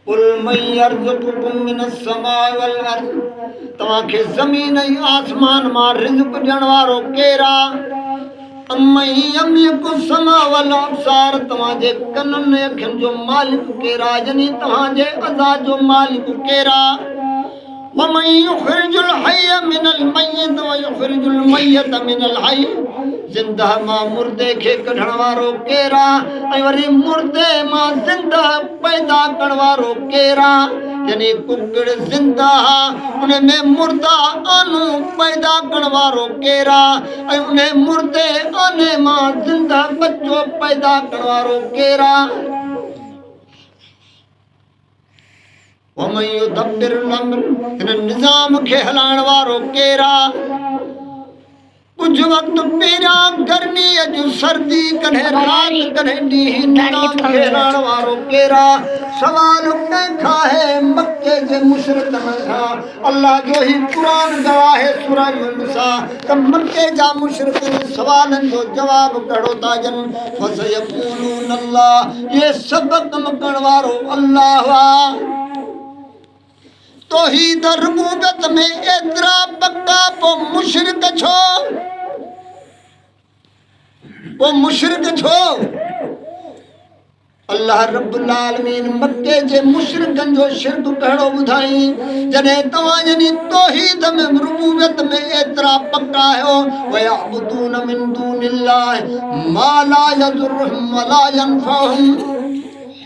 कुल मन यर्ज़ुकुकुम मिनस समाइ वल अर्ज़, तव्हांखे ज़मीन ऐं आसमान मां रिज़्क़ ॾियण वारो केरा। अम्मन यमलिकु समा वल अब्सार, तव्हांजे कननि ऐं अखियुनि जो मालिक केरा, यानी तव्हांजे अज़ा जो मालिक केरा। वमन युख़रिजुल हय्य मिनल मय्यत व युख़रिजुल मय्यत मिनल हय्य, ज़िंदा मां मुर्दे खे कढण वारो केरा ऐं वरी मुर्दे मां ज़िंदा पैदा करण वारो केरा। यानी कुकड़ ज़िंदा उन में मुर्दा आनू पैदा करण वारो केरा ऐं उन मुर्दे आने मां ज़िंदा बच्चो पैदा करण वारो केरा। वमन युदब्बिरुल अम्र, हिन निज़ाम खे हलाइण वारो केरा। कुछ वक्त पहिरियां गर्मी अॼु सर्दी कॾहिं राति कॾहिं ॾींहुं, निज़ाम खे हलाइण वारो केरा। सवाल कंहिंखां आहे मके जे मुशरिकनि खां, अल्लाह जो ही क़ुरान गवाह आहे सूरह यूनुस त मके जा मुशरिक सवालनि जो जवाब कहिड़ो था ॾियनि। फसयक़ूलून अल्लाह, ये सभु कम करण वारो अल्लाह आहे। तौहीद रुबूबियत में एतिरा पक्का पोइ मुशरिक छो? पोइ मुशरिक छो? अल्लाह रब्बुल आलमीन मक्के जे मुशरिकनि जो शिरक कहिड़ो ॿुधाई, जॾहिं तव्हां यानी तौहीद में रुबूबियत में एतिरा पक्का आहियो। वयअबुदून मिन दूनिल्लाह मा ला यज़ुरुहुम वला यनफअहुम,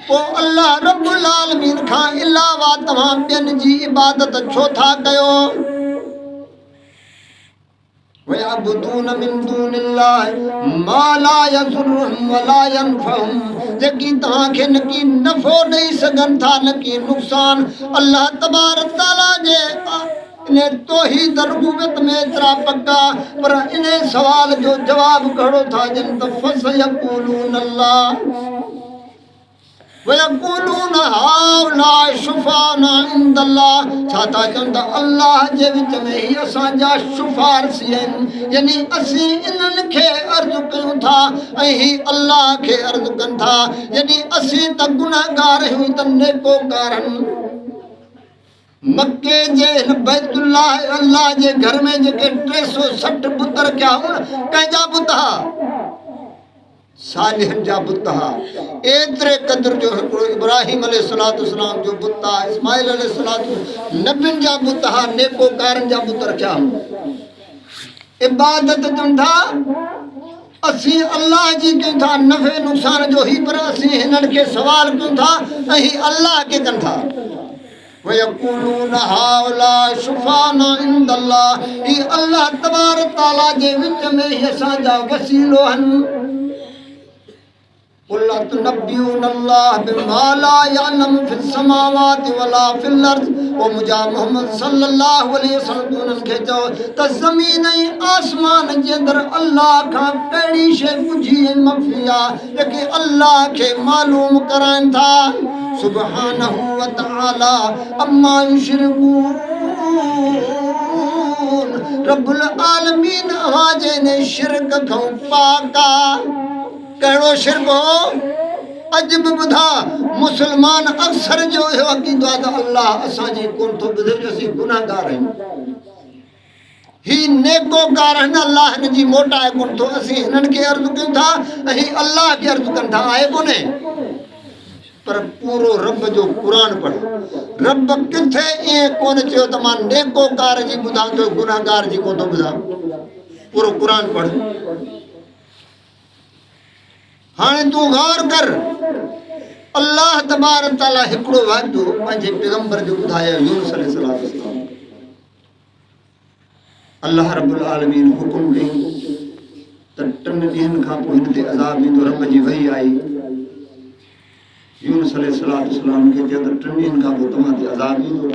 पोइ अल्लाह रब्बुल आलमीन खां अलावा तव्हां ॿियनि जी इबादत छो था कयो? वयअबुदून मिन दूनिल्लाह मा ला यज़ुरुहुम वला यनफअहुम, जेकी तव्हांखे न की नफ़ो ॾेई सघनि था न की नुक़सान। अल्लाह तबारक तआला जे इन तौहीद रुबूबियत में एतिरा पक्का, पर इन सवाल जो जवाब कहिड़ो था ॾियनि त फसयक़ूलून अल्लाह वयक़ूलून हाउलाए शुफ़ाअना इंदल्लाह, छा था चवनि त अल्लाह जे विच में ही असांजा शुफ़ारसी आहिनि, यानी असीं इन्हनि खे अर्ज़ु कयूं था ऐं ही अल्लाह खे अर्ज़ु कनि था। यानी असीं त गुनाहगार आहियूं त नेकोकार आहिनि। मक्के जे हिन बैतुल्लाह अल्लाह जे घर में जेके 360 बुत रखिया हुआ, कंहिंजा बुत हुआ? सालिहन जा बुत हुआ। एतिरे क़दुर जो हिकिड़ो इब्राहिम अलैहिस्सलाम जो बुत आहे, इस्माइल अलैहिस्सलाम नबियुनि जा बुत हुआ, नेकोकारनि जा बुत रखिया हुआ। इबादत कयूं था असीं अल्लाह जी, कयूं था नफ़े नुक़सान जो ही, पर असीं हिननि खे सवाल कयूं था ऐं ही अल्लाह खे कनि था। वयक़ूलून हाउलाए शुफ़ाअना इंदल्लाह, ही अल्लाह तबारक तआला जे विच में ही असांजा वसीलो आहिनि। कुल अतुनब्बिऊनल्लाह बिमा ला यअलमु फिस समावाति वला फिल अर्ज़, ओ मुंहिंजा मोहम्मद सल्लल्लाहु अलैहि वसल्लम उन्हनि खे चओ त ज़मीन ऐं आसमान जे अंदरि अल्लाह खां कहिड़ी शइ पुछी ऐं मख़फ़ी आहे जेके अल्लाह खे मालूम कराइनि था। सुब्हानहू व तआला अम्मा युशरिकून, रब्बुल आलमीन अवाज़ ने शिरक खां पाक आहे। कहिड़ो शिरक हो? अॼु बि ॿुधा मुस्लमान अक्सर जो इहो अक़ीदो आहे त अल्लाह असांजी कोन थो ॿुधे, असीं गुनाहगार आहियूं। ही नेकोकार आहिनि, अल्लाह हिन जी मोटाए कोन थो, असीं हिननि खे अर्ज़ु कयूं था ऐं ही अल्लाह खे अर्ज़ु कनि था, आहे कोन्हे। पर पूरो रब जो क़ुरान पढ़, रब किथे ईअं कोन चयो त मां नेकोकार जी ॿुधां थो, गुनाहगार जी कोन थो ॿुधां। पूरो क़ुरान पढ़। हाणे तूं गौर कर, अल्लाह तबारक तआला हिकिड़ो वाक़ियो पंहिंजे पैगंबर जो ॿुधायो, यूनुस अलैहिस्सलाम। अल्लाह रब्बुल आलमीन हुकुम कई त 3 ॾींहंनि खां पोइ हिन ते अज़ाब ईंदो। रब जी वही आई यूनुस अलैहिस्सलाम खे, चयो त 3 ॾींहंनि खां पोइ तव्हां ते अज़ाब ईंदो।